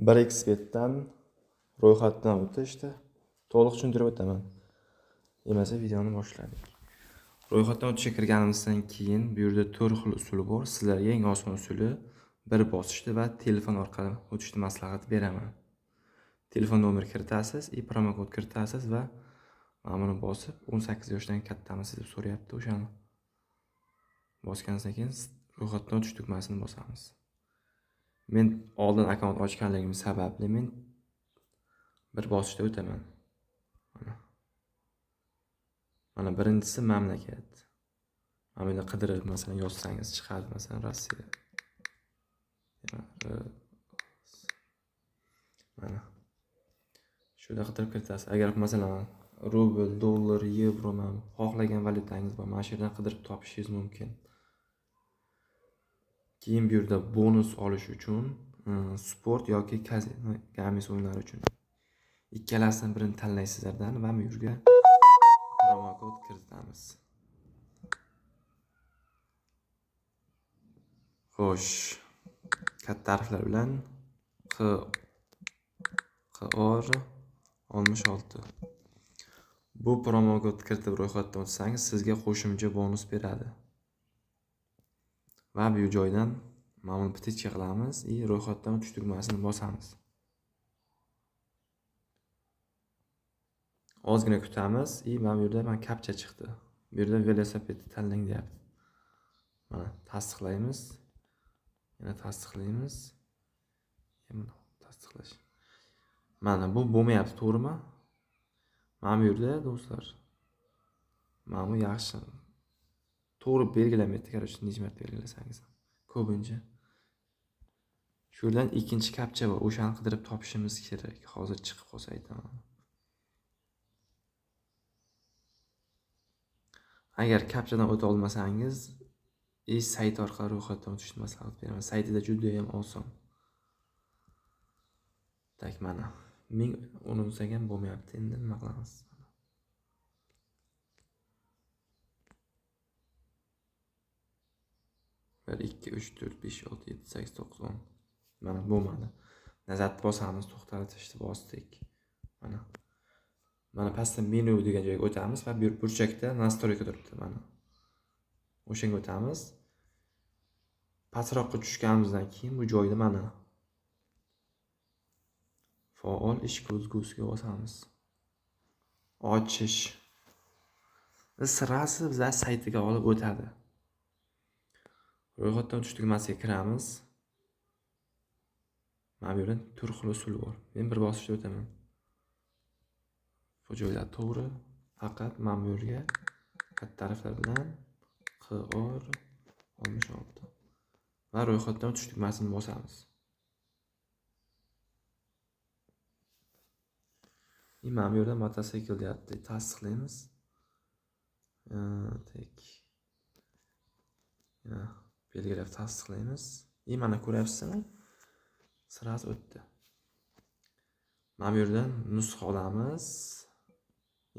1xbetdan ro'yxatdan o'tishdi. To'liq tushuntirib o'taman. Emasa videoni boshladik. Ro'yxatdan o'tishga kirganimizdan keyin bu yerda 4 xil usul bor. Sizlarga eng oson usuli bir bosishdi va telefon orqali o'tishni maslahat beraman. Telefon nomer kiritasiz, promokod kiritasiz va mana buni bosib 18 yoshdan kattamisiz deb so'rayapti. O'shani bosgandan keyin ro'yxatdan o'tish tugmasini bosamiz. Men oldin akkaunt ochganligim sababli men bir bosishda o'taman. Mana birinchisi mamlakat. Mana bunda qidirib masalan yozsangiz chiqadi, masalan Rossiya. Mana shuda qidirib kiritasiz. Agar masalan rubl, dollar, yevro xohlagan valyutangiz bor, mana shu yerdan qidirib topishingiz mumkin. Keyin bu yerda bonus olish uchun sport yoki kazino gamis o'yinlari uchun ikkalasidan birini tanlaysizlardan va bu yerga promokod kiritamiz. Xo'sh, katta harflar bilan QOR 66. Bu promokod kiritib ro'yxatdan o'tsangiz sizga qo'shimcha bonus beradi. Va bu joydan mana buni petitsiya qilamiz va ro'yxatdan o'tish tugmasini bosamiz. Ozgina kutamiz va bu yerda mana kapcha chiqdi. Bu yerda velosipedni tanlang deyapti. Mana tasdiqlaymiz. Yana tasdiqlaymiz. Yana tasdiqlash. Mana bu bo'lmayapti, to'g'rimi? Mana bu yerda do'stlar. Mana bu yaxshi. To'g'ri belgilamayapti, qarang, necha marta belgilasangiz ham. Ko'pincha. Shu yerdan ikkinchi kapcha bor. O'shani qidirib topishimiz kerak. Hozir chiqib qolsa aytaman. Agar kapchadan o'ta olmasangiz, sayt orqali ro'yxatdan o'tishni maslahat beraman. Saytida juda ham oson. Tak mana. Men urinsak ham bo'lmayapti. Endi nima qilamiz? 1 2 3 4 5 6 7 8 9 10. Mana bo'lmadi. Nazarni bosamiz, to'xtatishni bosdik. Mana pastda menu degan joyga o'tamiz va bu burchakda nastroyka turibdi mana. O'shanga o'tamiz. Pastroqqa tushganimizdan keyin bu joyda mana faol ish ko'zgusiga bosamiz. Ochish. Sirasi bizlar saytiga olib o'tadi. Ro'yxatdan o'tish tugmasiga kiramiz. Mana bu yerda 4 xil usul bor. Men bir bosishda o'taman. Bu joylar to'g'ri, faqat mana bu yerga katta harflar bilan QOR 66 va ro'yxatdan o'tish tugmasini bosamiz. Mana bu yerda mototsikl deyapti. Tasdiqlaymiz. Belgilab tasdiqlaymiz. Mana ko'ryapsizmi? Sirasi o'tdi. Mana bu yerdan nusxa olamiz.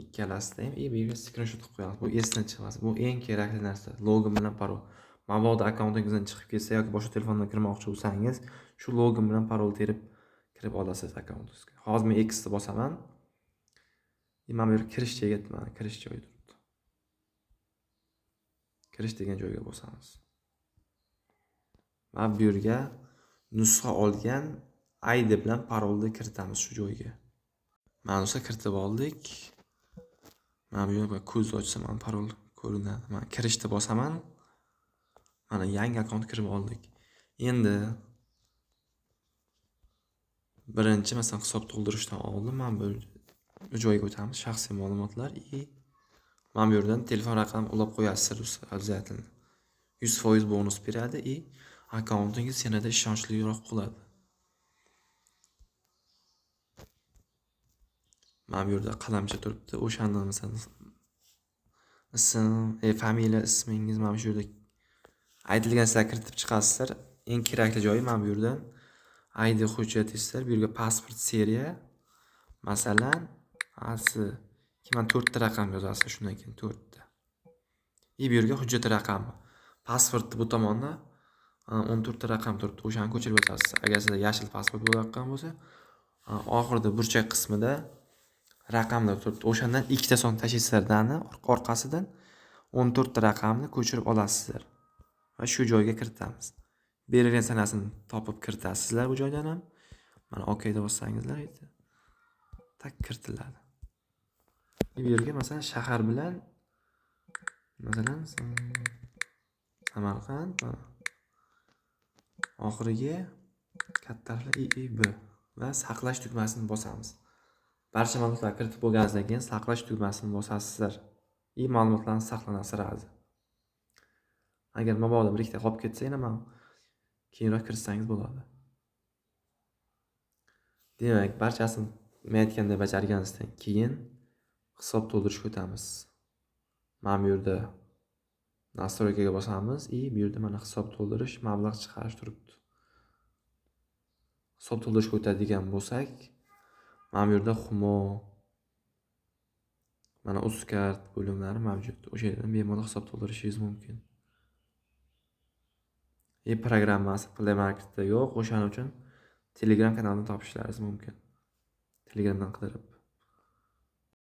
Ikkalasida ham bu yerga screenshot qilib qo'yamiz. Bu esdan chiqmas. Bu eng kerakli narsa. Login bilan parol. Mabodo akkauntingizdan chiqib ketsa yoki boshqa telefondan kirmoqchi bo'lsangiz, shu login bilan parol terib kirib olasiz akkauntingizga. Hozir men X ni bosaman. Mana bu yerga kirish joyiga mana kirish joyi turibdi. Kirish degan joyga bosamiz. Va bu yerga nusxa olgan ID bilan parolni kiritamiz shu joyga. Mana nusxa kiritib oldik. Mana bu yerga ko'z ochsam ham parol ko'rinadi. Mana kirishni bosaman. Mana yangi akkaunt kirib oldik. Endi birinchi masalan hisob to'ldirishdan oldin mana bu joyga o'tamiz. Shaxsiy ma'lumotlar mana bu yerdan telefon raqamini ulab qo'yasiz обязательно. 100% bonus beradi akkauntingiz yanada ishonchliroq bo'ladi. Mana bu yerda qalamcha turibdi. O'shandan masalan ism, familiya, ismingiz mana shu yerda aytilgan sizlar kiritib chiqasizlar. Eng kerakli joyi mana bu yerdan ID hujjatingizlar, bu yerga pasport seriya, masalan, mana 4 ta raqam yozasiz, shundan keyin 4 ta. Bu yerga hujjat raqami. Pasportni bu tomonda 14 ta raqam turibdi. O'shani ko'chirib o'tasiz. Agar sizda yashil pasport bo'layotgan bo'lsa, oxirida burchak qismida raqamlar turibdi. O'shandan ikkita son tashlaysizlar dani orqasidan 14 ta raqamni ko'chirib olasizlar. Va shu joyga kiritamiz. Berilgan sanasini topib kiritasizlar bu joydan ham. Mana OK deb bossangizlar edi. Tak kiritiladi. Bu yerga masalan shahar bilan masalan Samarqand oxiriga katta harflar IIB va saqlash tugmasini bosamiz. Barcha ma'lumotlar kiritib bo'lganingizdan keyin saqlash tugmasini bosasizlar. Ma'lumotlarni saqlanadi. Agar mabodo bir ikkita qolib ketsa, yana ham keyinroq kiritsangiz bo'ladi. Demak, barchasini men aytganday bajarganingizdan keyin hisob to'ldirishga o'tamiz. Mana bu yerda nastroykaga bosamiz bu yerda mana hisob to'ldirish, mablag' chiqarish turibdi. Hisob to'ldirishga o'tadigan bo'lsak, mana bu yerda Humo, mana Uzkart bo'limlari mavjud. O'sha yerdan bemalol hisob to'ldirishingiz mumkin. Programmasi Play Marketda yo'q, o'shaning uchun Telegram kanalini topishlaringiz mumkin. Telegramdan qidirib